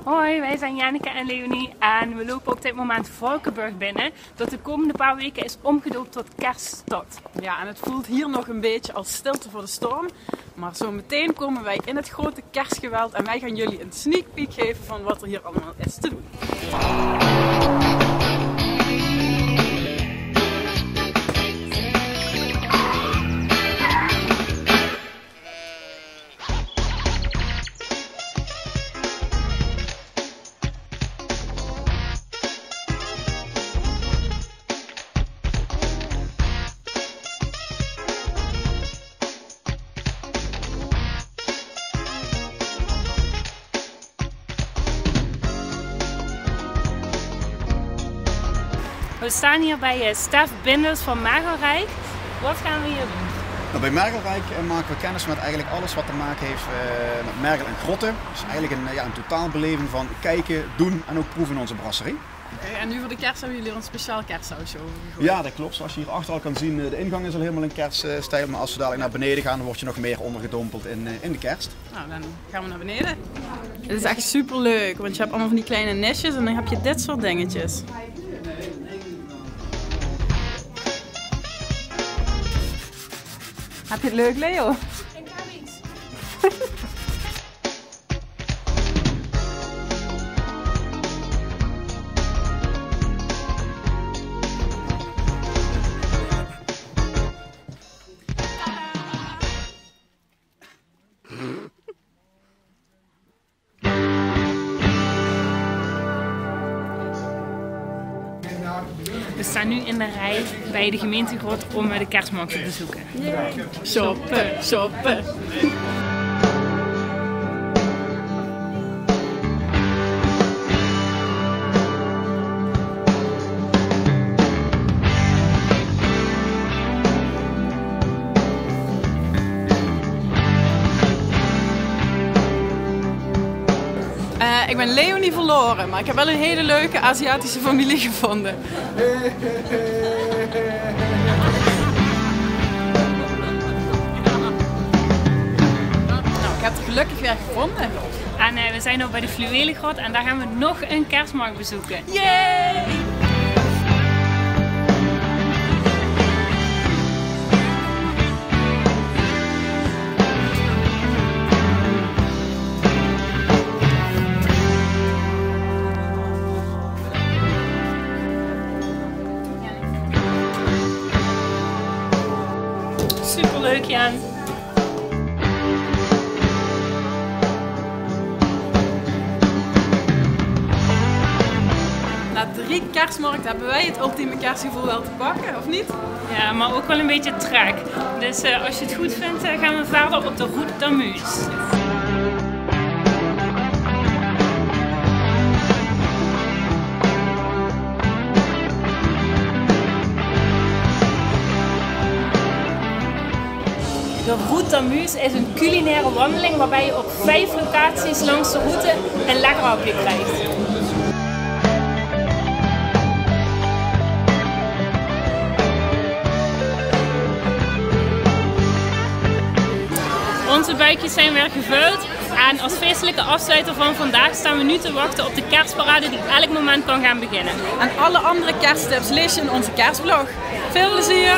Hoi, wij zijn Janneke en Leonie en we lopen op dit moment Valkenburg binnen. Dat de komende paar weken is omgedoopt tot Kerststad. Ja, en het voelt hier nog een beetje als stilte voor de storm. Maar zo meteen komen wij in het grote kerstgeweld en wij gaan jullie een sneak peek geven van wat er hier allemaal is te doen. We staan hier bij Stef Binders van Mergelrijk. Wat gaan we hier doen? Nou, bij Mergelrijk maken we kennis met eigenlijk alles wat te maken heeft met mergel en grotten. Dus eigenlijk een totaalbeleving van kijken, doen en ook proeven in onze brasserie. Okay, en nu voor de kerst hebben jullie er een speciaal kerstsausje over gegooid. Ja, dat klopt. Zoals je hier achter al kan zien, de ingang is al helemaal in kerststijl. Maar als we dadelijk naar beneden gaan, dan word je nog meer ondergedompeld in de kerst. Nou, dan gaan we naar beneden. Het is echt super leuk, want je hebt allemaal van die kleine nestjes en dan heb je dit soort dingetjes. Heb je het leuk, Leo? Ik heb iets. We staan nu in de rij bij de gemeentegrot om de kerstmarkt te bezoeken. Yay. Shoppen, shoppen. Ik ben Leonie verloren, maar ik heb wel een hele leuke Aziatische familie gevonden. Nou, ik heb het gelukkig weer gevonden. En we zijn nu bij de Fluwelengrot en daar gaan we nog een kerstmarkt bezoeken. Yay! Superleuk, Jan. Na 3 kerstmarkten hebben wij het ultieme kerstgevoel wel te pakken, of niet? Ja, maar ook wel een beetje trek. Dus als je het goed vindt, gaan we verder op de Route d'Amuse. De Route d'Amuse is een culinaire wandeling waarbij je op 5 locaties langs de route een lekker hapje krijgt. Onze buikjes zijn weer gevuld en als feestelijke afsluiter van vandaag staan we nu te wachten op de kerstparade die elk moment kan gaan beginnen. En alle andere kersttips lees je in onze kerstblog. Veel plezier!